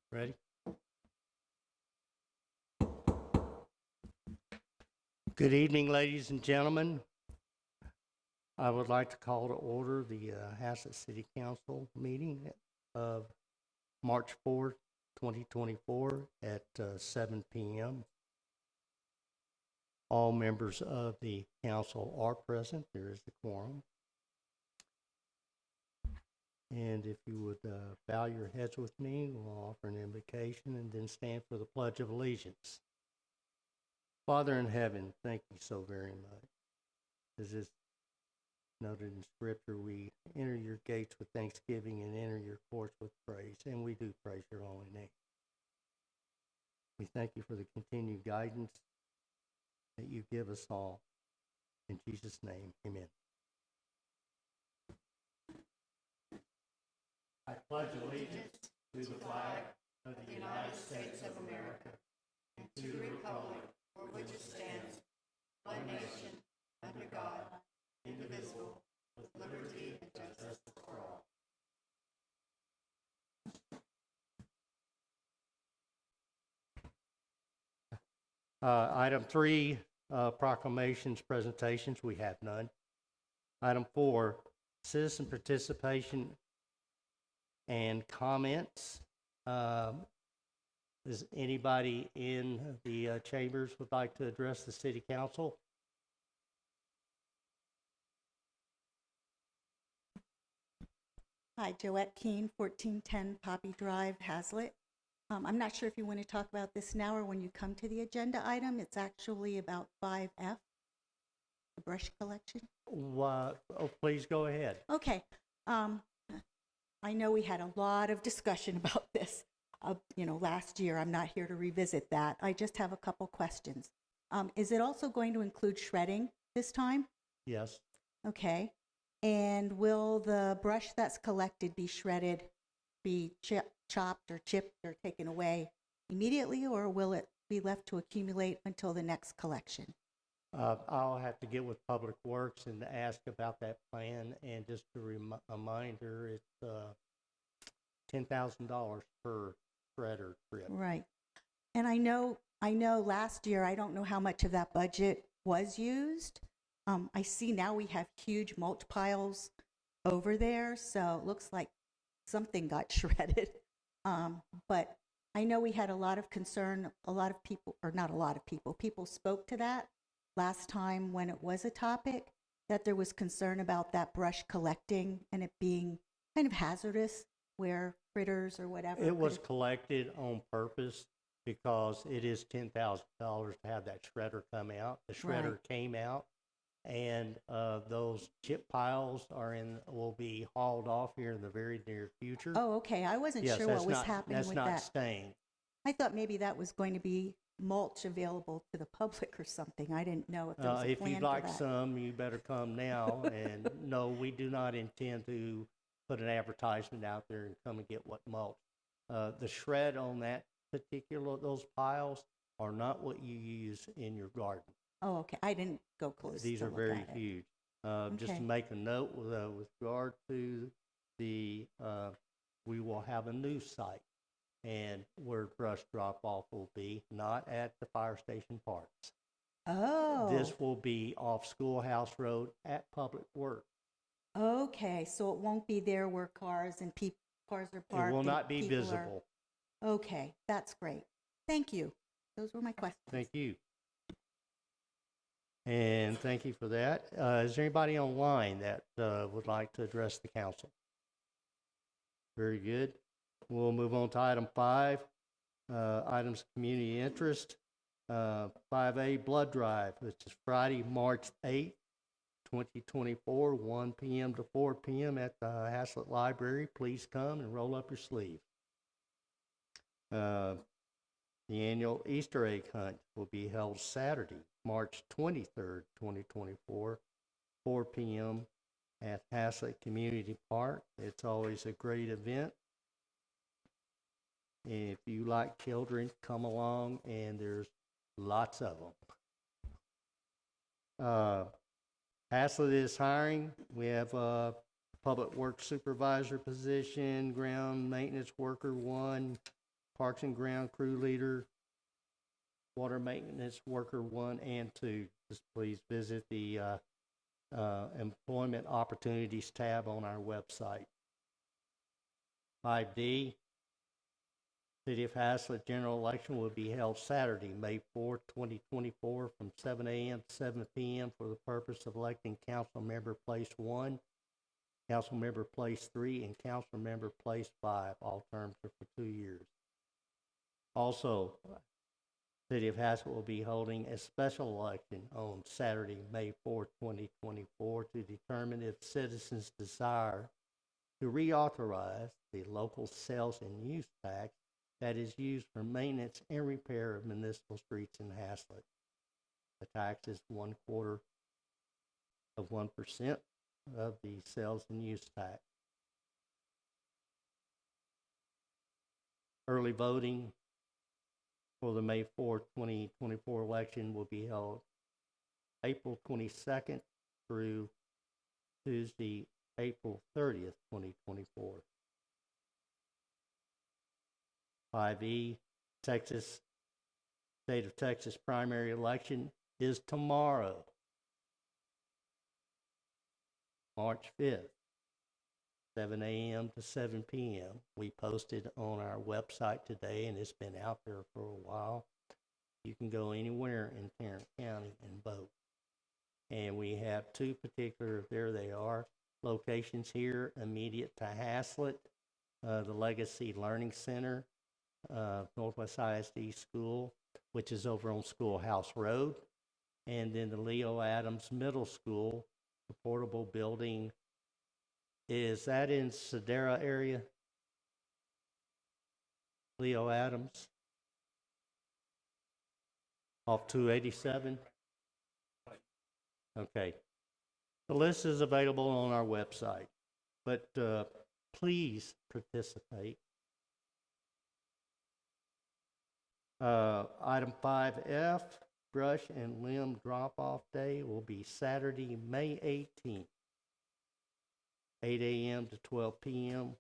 Ready? Good evening, ladies and gentlemen. I would like to call to order the Haslet City Council meeting of March 4th, 2024 at 7 p.m. All members of the council are present. There is the quorum. And if you would bow your heads with me, we'll offer an invocation and then stand for the Pledge of Allegiance. Father in heaven, thank you so very much. As is noted in Scripture, we enter your gates with thanksgiving and enter your courts with praise, and we do praise your holy name. We thank you for the continued guidance that you give us all. In Jesus' name, amen. I pledge allegiance to the flag of the United States of America and to the republic for which it stands, one nation, under God, indivisible, with liberty and justice for all. Item 3, proclamations, presentations. We have none. Item 4, citizen participation and comments. Does anybody in the chambers would like to address the city council? Hi, Joette Keene, 1410 Poppy Drive, Haslet. I'm not sure if you want to talk about this now or when you come to the agenda item. It's actually about 5F, the brush collection. Oh, please go ahead. Okay. I know we had a lot of discussion about this, last year. I'm not here to revisit that. I just have a couple questions. Is it also going to include shredding this time? Yes. Okay. And will the brush that's collected be shredded, be chopped or chipped or taken away immediately, or will it be left to accumulate until the next collection? I'll have to get with Public Works and ask about that plan. And just a reminder, it's $10,000 per shredder trip. Right. And I know last year, I don't know how much of that budget was used. I see now we have huge mulch piles over there, so it looks like something got shredded. But I know we had a lot of concern, a lot of people, or not a lot of people, people spoke to that last time when it was a topic, that there was concern about that brush collecting and it being kind of hazardous where critters or whatever. It was collected on purpose because it is $10,000 to have that shredder come out. The shredder came out, and those chip piles will be hauled off here in the very near future. Oh, okay. I wasn't sure what was happening with that. That's not staying. I thought maybe that was going to be mulch available to the public or something. I didn't know if there was a plan for that. If you'd like some, you better come now. And no, we do not intend to put an advertisement out there and come and get what mulch. The shred on that those piles are not what you use in your garden. Oh, okay. I didn't go close. These are very huge. Just to make a note with regard to the, we will have a new site, and where brush drop-off will be, not at the fire station parks. Oh. This will be off Schoolhouse Road at Public Works. Okay, so it won't be there where cars are parked. It will not be visible. Okay, that's great. Thank you. Those were my questions. Thank you. And thank you for that. Is there anybody online that would like to address the council? Very good. We'll move on to item 5, items of community interest. 5A, blood drive, which is Friday, March 8th, 2024, 1 p.m. to 4 p.m. at the Haslet Library. Please come and roll up your sleeve. The annual Easter egg hunt will be held Saturday, March 23rd, 2024, 4 p.m. at Haslet Community Park. It's always a great event. If you like children, come along, and there's lots of them. Haslet is hiring. We have a public works supervisor position, ground maintenance worker 1, Parks and Ground Crew Leader, Water Maintenance Worker 1 and 2. Just please visit the Employment Opportunities tab on our website. 5D, City of Haslet general election will be held Saturday, May 4, 2024, from 7 a.m. to 7 p.m. for the purpose of electing Council Member Place 1, Council Member Place 3, and Council Member Place 5. All terms are for 2 years. Also, City of Haslet will be holding a special election on Saturday, May 4, 2024, to determine if citizens desire to reauthorize the local sales and use tax that is used for maintenance and repair of municipal streets in Haslet. The tax is 1/4 of 1% of the sales and use tax. Early voting for the May 4, 2024 election will be held April 22nd through Tuesday, April 30th, 2024. 5E, State of Texas primary election is tomorrow, March 5th, 7 a.m. to 7 p.m. We posted on our website today, and it's been out there for a while. You can go anywhere in Tarrant County and vote. And we have two particular, there they are, locations here immediate to Haslet, the Legacy Learning Center, Northwest ISD School, which is over on Schoolhouse Road, and then the Leo Adams Middle School, the portable building. Is that in Sedera area? Leo Adams? Off 287? Okay. The list is available on our website, but please participate. Item 5F, brush and limb drop-off day will be Saturday, May 18th, 8 a.m. to 12 p.m.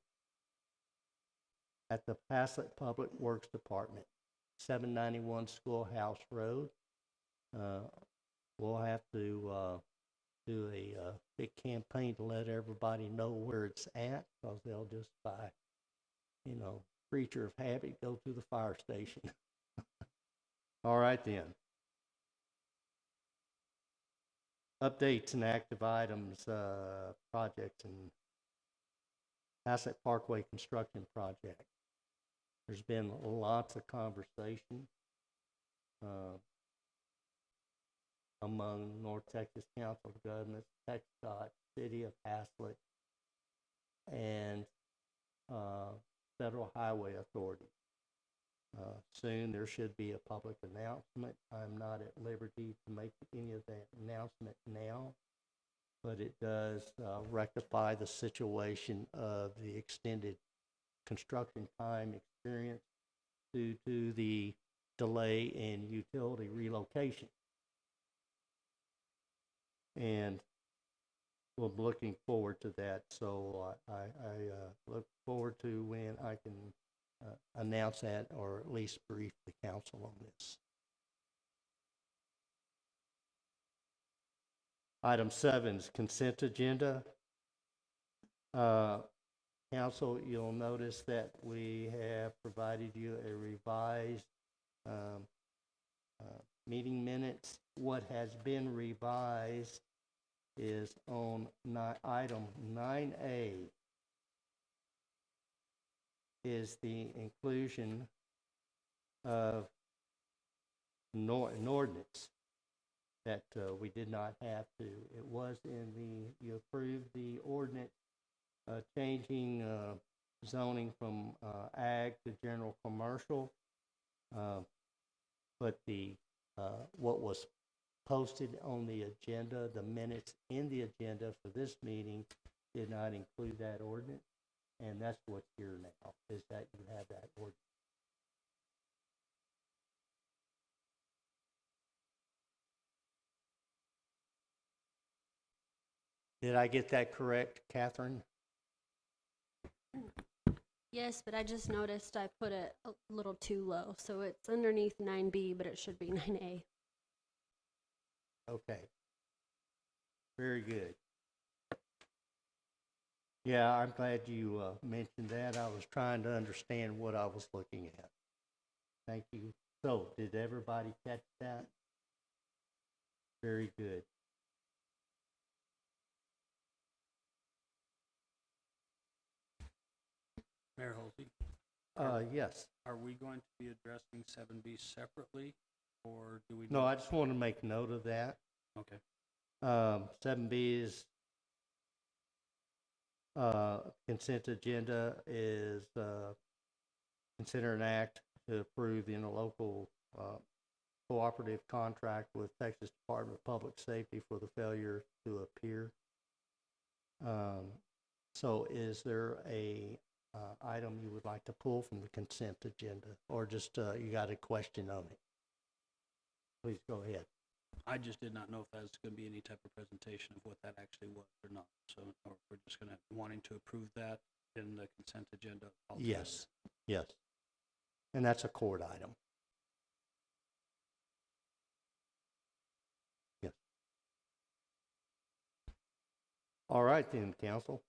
at the Haslet Public Works Department, 791 Schoolhouse Road. We'll have to do a big campaign to let everybody know where it's at, because they'll just by, creature of habit, go to the fire station. All right then. Updates and active items, projects and Haslet Parkway construction project. There's been lots of conversation among North Texas Council of Governments, TxDOT, City of Haslet, and Federal Highway Authority. Soon there should be a public announcement. I'm not at liberty to make any of that announcement now, but it does rectify the situation of the extended construction time experience due to the delay in utility relocation. And we're looking forward to that. So I look forward to when I can announce that, or at least brief the council on this. Item 7 is consent agenda. Council, you'll notice that we have provided you a revised meeting minutes. What has been revised is on item 9A is the inclusion of an ordinance that we did not have to. It was in you approved the ordinance changing zoning from ag to general commercial, but what was posted on the agenda, the minutes in the agenda for this meeting did not include that ordinance, and that's what's here now, is that you have that ordinance. Did I get that correct, Catherine? Yes, but I just noticed I put it a little too low, so it's underneath 9B, but it should be 9A. Okay. Very good. Yeah, I'm glad you mentioned that. I was trying to understand what I was looking at. Thank you. So, did everybody catch that? Very good. Mayor Holsey, Yes. are we going to be addressing 7B separately, or do we? No, I just want to make note of that. Okay. 7B is consent agenda is consider an act to approve the interlocal cooperative contract with Texas Department of Public Safety for the failure to appear. So is there a item you would like to pull from the consent agenda, or just you got a question on it? Please go ahead. I just did not know if that was going to be any type of presentation of what that actually was or not. So, or we're just going to wanting to approve that in the consent agenda altogether. Yes, yes. And that's a court item. Yes. All right then, council.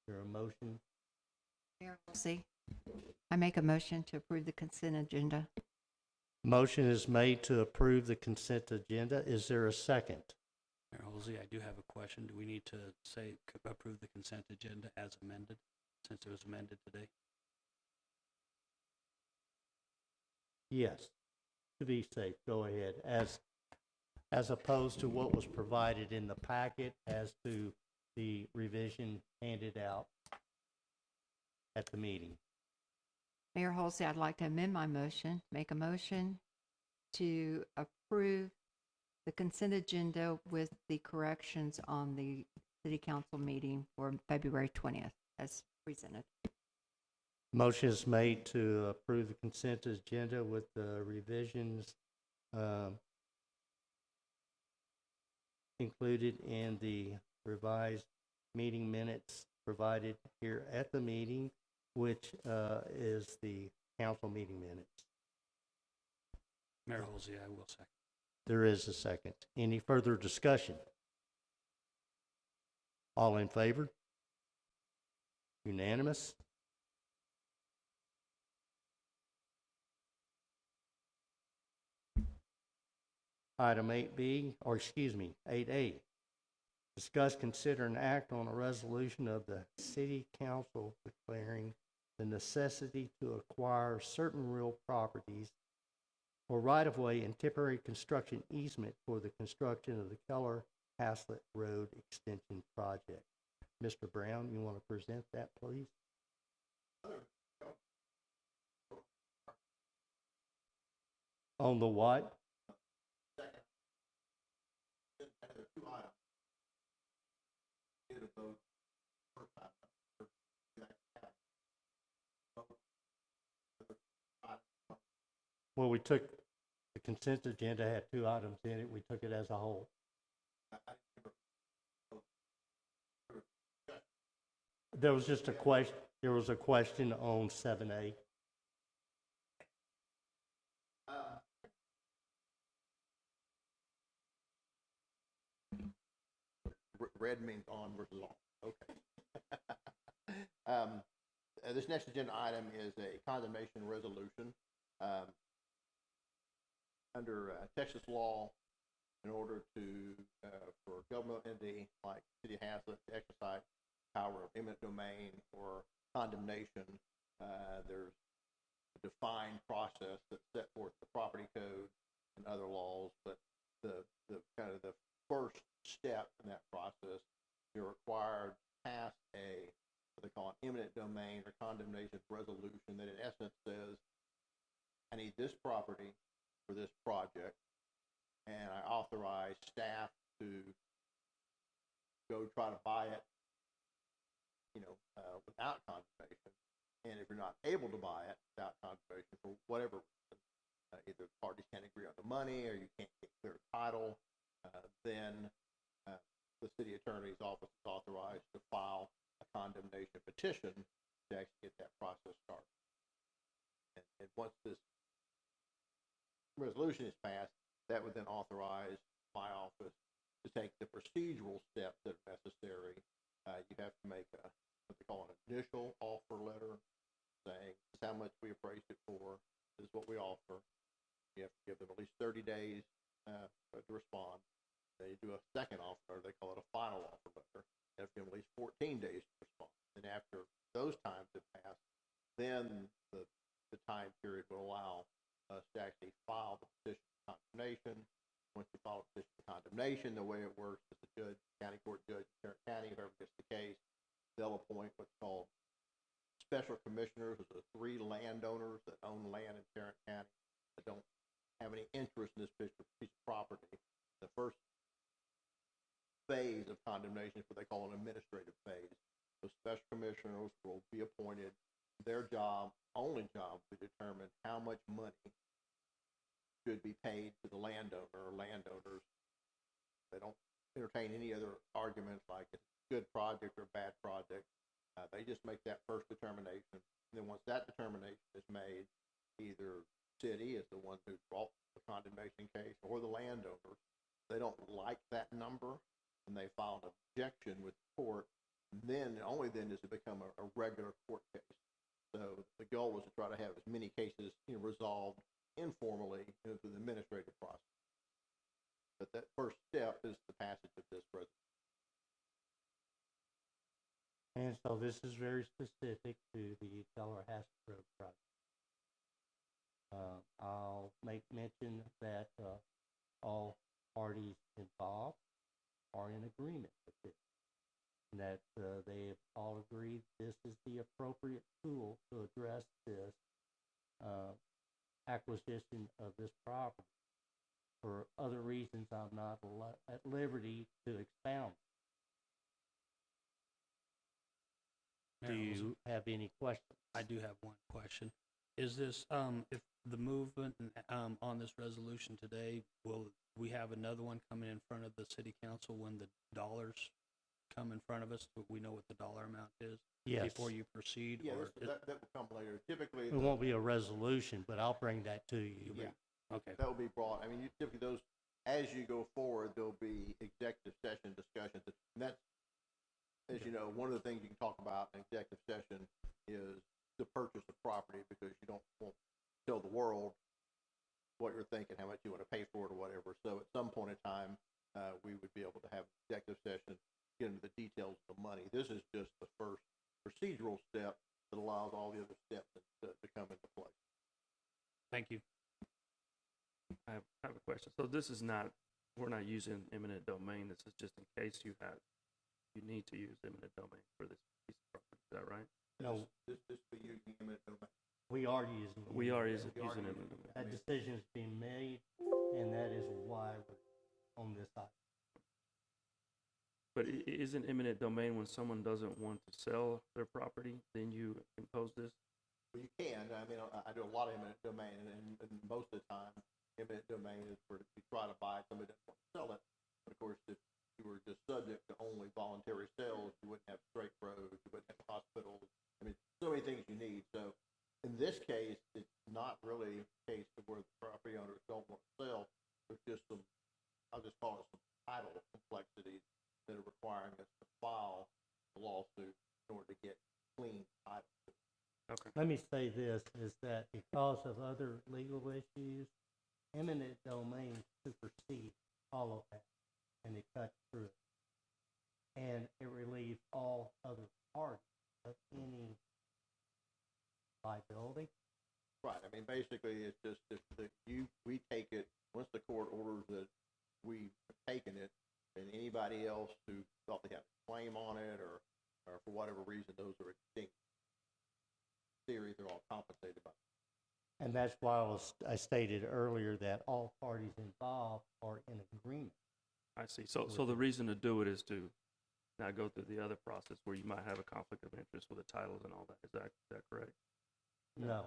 Is there a motion? Mayor Halsey, I make a motion to approve the consent agenda. Motion is made to approve the consent agenda. Is there a second? Mayor Holsey, I do have a question. Do we need to say approve the consent agenda as amended, since it was amended today? Yes. To be safe, go ahead. As opposed to what was provided in the packet as to the revision handed out at the meeting. Mayor Halsey, I'd like to amend my motion, make a motion to approve the consent agenda with the corrections on the city council meeting for February 20th as presented. Motion is made to approve the consent agenda with the revisions included in the revised meeting minutes provided here at the meeting, which is the council meeting minutes. Mayor Holsey, I will second. There is a second. Any further discussion? All in favor? Unanimous? Item 8B, or excuse me, 8A. Discuss, consider, and act on a resolution of the City Council declaring the necessity to acquire certain real properties for right-of-way and temporary construction easement for the construction of the Keller-Haslet Road Extension Project. Mr. Brown, you want to present that, please? On the what? Well, we took, the consent agenda had 2 items in it. We took it as a whole. There was just a question, there was a question on 7A. Red means on versus on. Okay. This next agenda item is a condemnation resolution. Under Texas law, in order to for a government entity like City of Haslet to exercise power of eminent domain or condemnation, there's a defined process that's set forth the property code and other laws. But the kind of the first step in that process, you're required to pass what they call an eminent domain or condemnation resolution that in essence says, I need this property for this project, and I authorize staff to go try to buy it, without condemnation. And if you're not able to buy it without condemnation for whatever reason, either parties can't agree on the money or you can't get clear title, then the city attorney's office is authorized to file a condemnation petition to actually get that process started. And once this resolution is passed, that would then authorize my office to take the procedural steps that are necessary. You have to make what they call an initial offer letter, saying this is how much we appraised it for, this is what we offer. You have to give them at least 30 days to respond. They do a second offer, they call it a final offer letter. They have to give them at least 14 days to respond. And after those times have passed, then the time period will allow us to actually file the petition for condemnation. Once you file a petition for condemnation, the way it works is the judge, county court judge in Tarrant County, whoever gets the case, they'll appoint what's called special commissioners. Those are 3 landowners that own land in Tarrant County that don't have any interest in this piece of property. The first phase of condemnation is what they call an administrative phase. So special commissioners will be appointed. Their job, only job, to determine how much money should be paid to the landowner or landowners. They don't entertain any other arguments like it's a good project or a bad project. They just make that first determination. And then once that determination is made, either city is the one who brought the condemnation case or the landowners, they don't like that number and they file an objection with the court. And then, only then does it become a regular court case. So the goal was to try to have as many cases resolved informally through the administrative process. But that first step is the passage of this resolution. And so this is very specific to the Delaware Haslet Road project. I'll make mention that all parties involved are in agreement with this, and that they have all agreed this is the appropriate tool to address this acquisition of this property. For other reasons, I'm not at liberty to expound. Do you have any questions? I do have one question. Is this, if the movement on this resolution today, will we have another one coming in front of the city council when the dollars come in front of us? Do we know what the dollar amount is? Yes. Before you proceed? Yeah, or that will come later. Typically, It won't be a resolution, but I'll bring that to you. yeah, Okay. that will be brought. I mean, typically those, as you go forward, there'll be executive session discussions. And that's, as you know, one of the things you can talk about in executive session is the purchase of property, because you don't want to tell the world what you're thinking, how much you want to pay for it or whatever. So at some point in time, we would be able to have an executive session, get into the details of the money. This is just the first procedural step that allows all the other steps to come into play. Thank you. I have a question. So this is not, we're not using eminent domain. This is just in case you need to use eminent domain for this piece of property. Is that right? No, This for you, eminent domain. we are using. We are using We are eminent using domain. That decision is being made, and that is why we're on this item. But isn't eminent domain when someone doesn't want to sell their property, then you impose this? Well, you can. I mean, I do a lot of eminent domain, and most of the time, eminent domain is where you try to buy it, somebody doesn't want to sell it. But of course, if you were just subject to only voluntary sales, you wouldn't have straight roads, you wouldn't have hospitals. I mean, so many things you need. So in this case, it's not really a case of where the property owners don't want to sell. There's just some, I'll just call it some title complexities that are requiring us to file a lawsuit in order to get clean title. Okay. Let me say this, is that because of other legal issues, eminent domain supersedes all of that, and it cuts through it. And it relieves all other parties of any liability. Right. I mean, basically, it's just if we take it, once the court orders that we have taken it, and anybody else who thought they had a claim on it or for whatever reason, those are extinct theories, they're all compensated by. And that's why I stated earlier that all parties involved are in agreement. I see. So the reason to do it is to not go through the other process where you might have a conflict of interest with the titles and all that. Is that correct? No.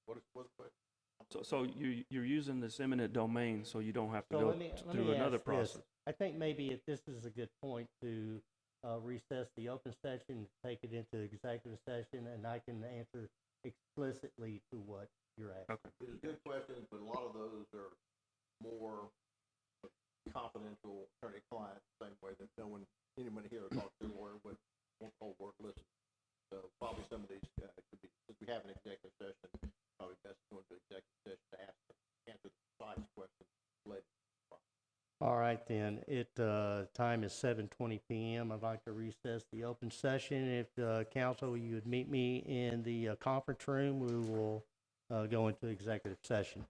What is So you're using this eminent domain so you don't have to So go let me through another ask this. process. I think maybe this is a good point to recess the open session, take it into executive session, and I can answer explicitly to what you're asking. Okay. These are good questions, but a lot of those are more confidential attorney-client, same way that no one, anyone here who talks to a lawyer would want the whole word listen. So probably some of these could be, since we have an executive session, probably best to go into executive session to answer the precise questions later. All right, then. Time is 7:20 p.m. I'd like to recess the open session. If council, you would meet me in the conference room, we will go into executive session.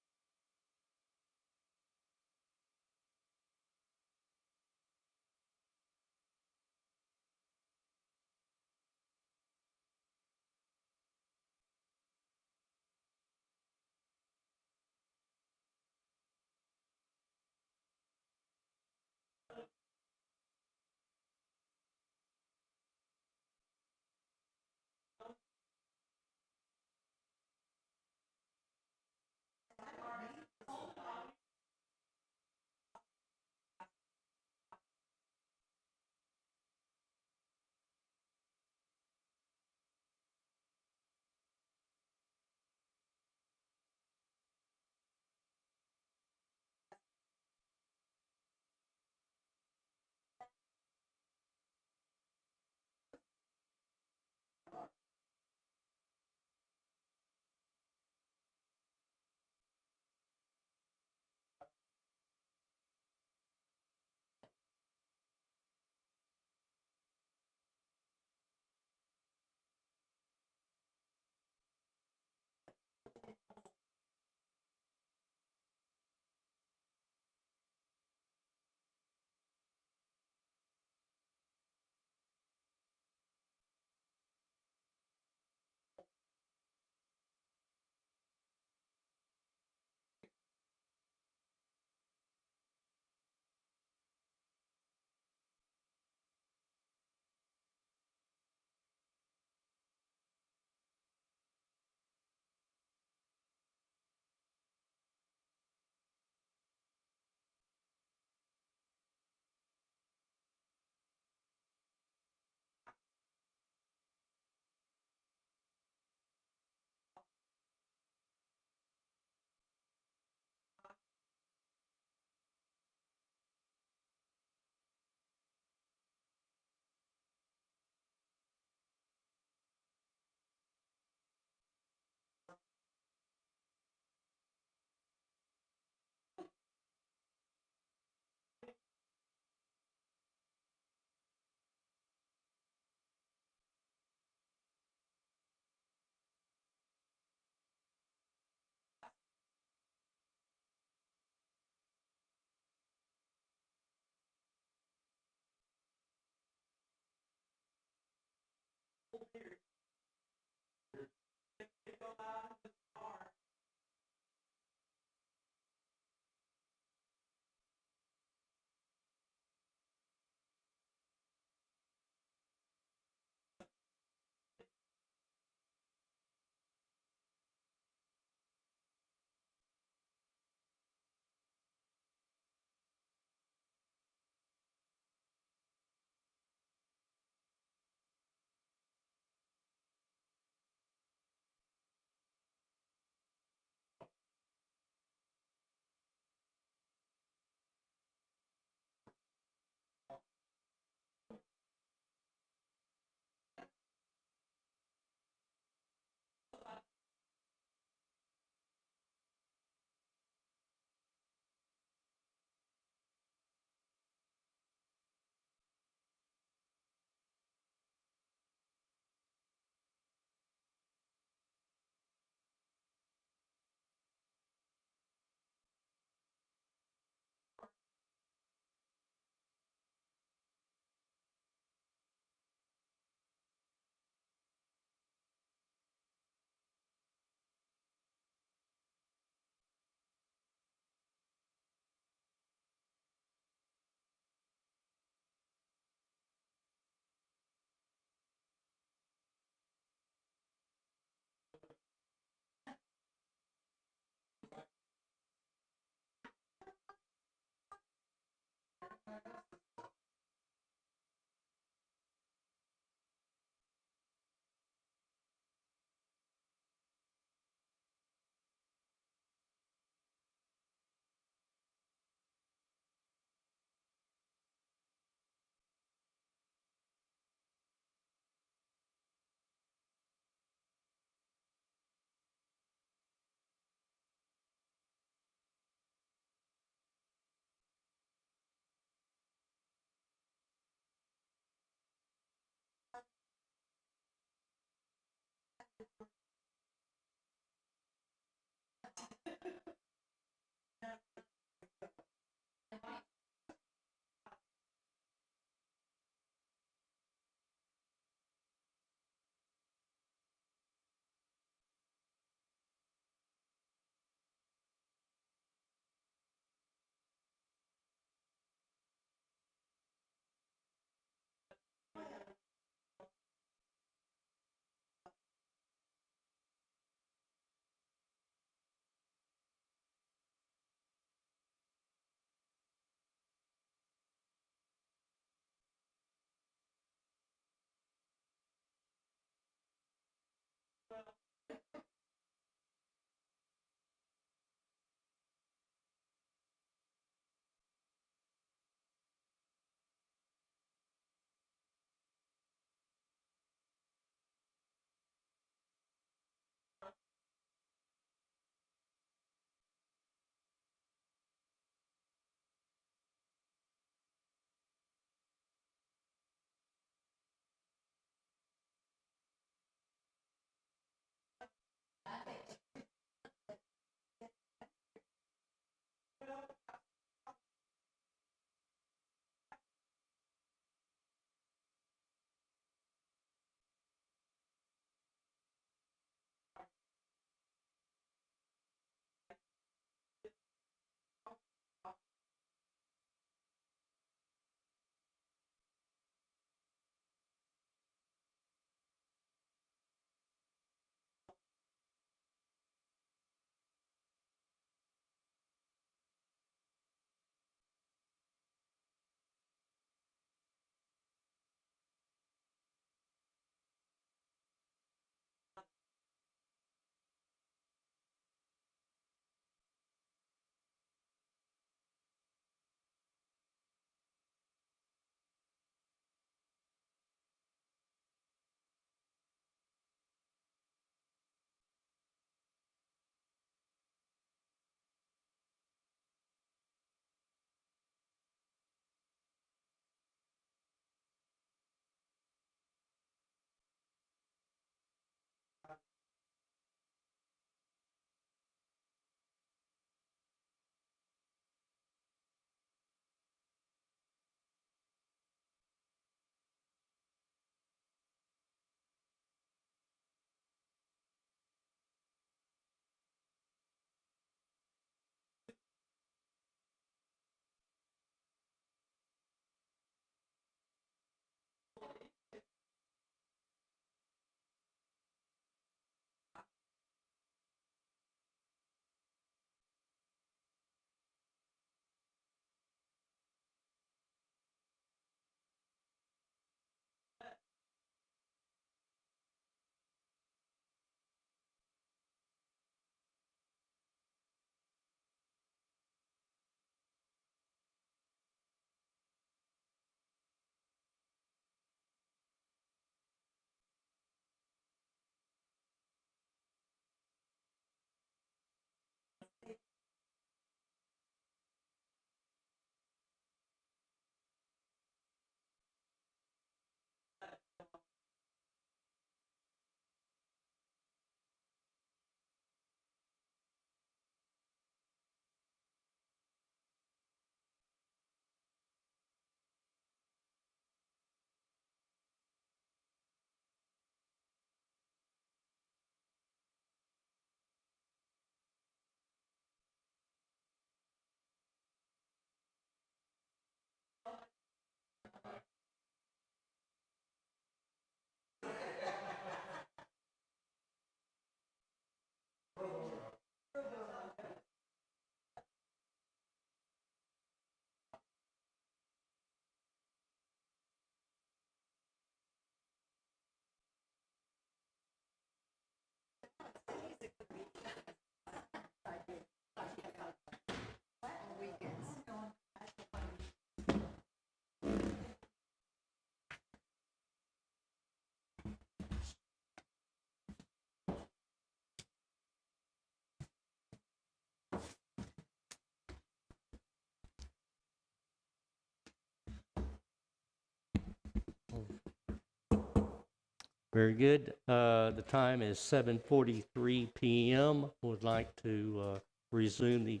Very good. The time is 7:43 p.m. Would like to resume the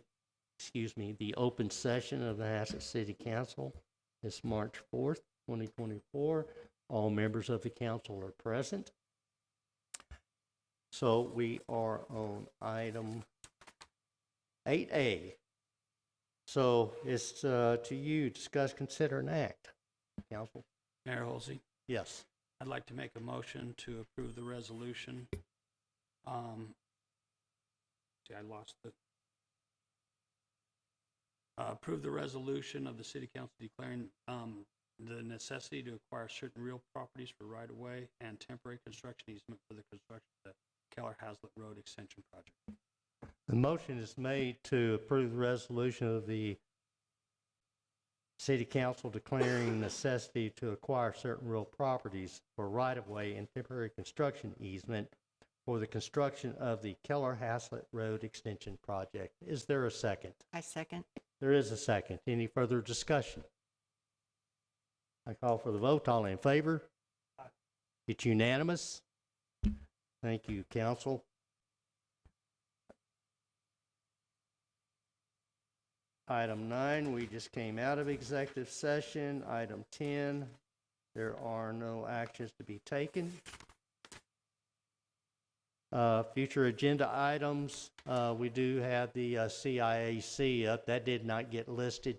open session of the Haslet City Council. It's March 4th, 2024. All members of the council are present. So we are on item 8A. So it's to you, discuss, consider, and act. Council? Mayor Holsey, Yes. I'd like to make a motion to approve the resolution. See, I lost the. Approve the resolution of the city council declaring the necessity to acquire certain real properties for right-of-way and temporary construction easement for the construction of the Keller-Haslet Road Extension Project. The motion is made to approve the resolution of the City Council declaring necessity to acquire certain real properties for right-of-way and temporary construction easement for the construction of the Keller-Haslet Road Extension Project. Is there a second? I second. There is a second. Any further discussion? I call for the vote. All in favor? It's unanimous. Thank you, council. Item 9, we just came out of executive session. Item 10, there are no actions to be taken. Future agenda items, we do have the CIAC up. That did not get listed.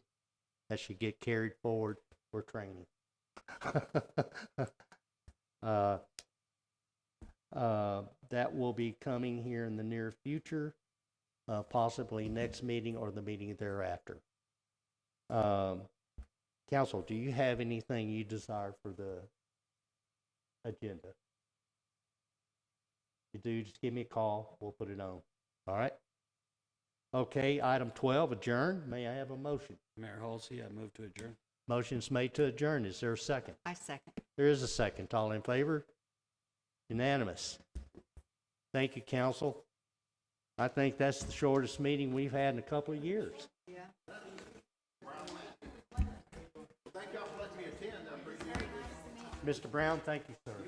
That should get carried forward for training. That will be coming here in the near future. Possibly next meeting or the meeting thereafter. Council, do you have anything you desire for the agenda? If you do, just give me a call. We'll put it on. All right? Okay, item 12, adjourn. May I have a motion? Mayor Holsey, I move to adjourn. Motion's made to adjourn. Is there a second? I second. There is a second. All in favor? Unanimous. Thank you, council. I think that's the shortest meeting we've had in a couple of years. Yeah. Thank y'all for letting me attend. I appreciate it. Mr. Brown, thank you, sir.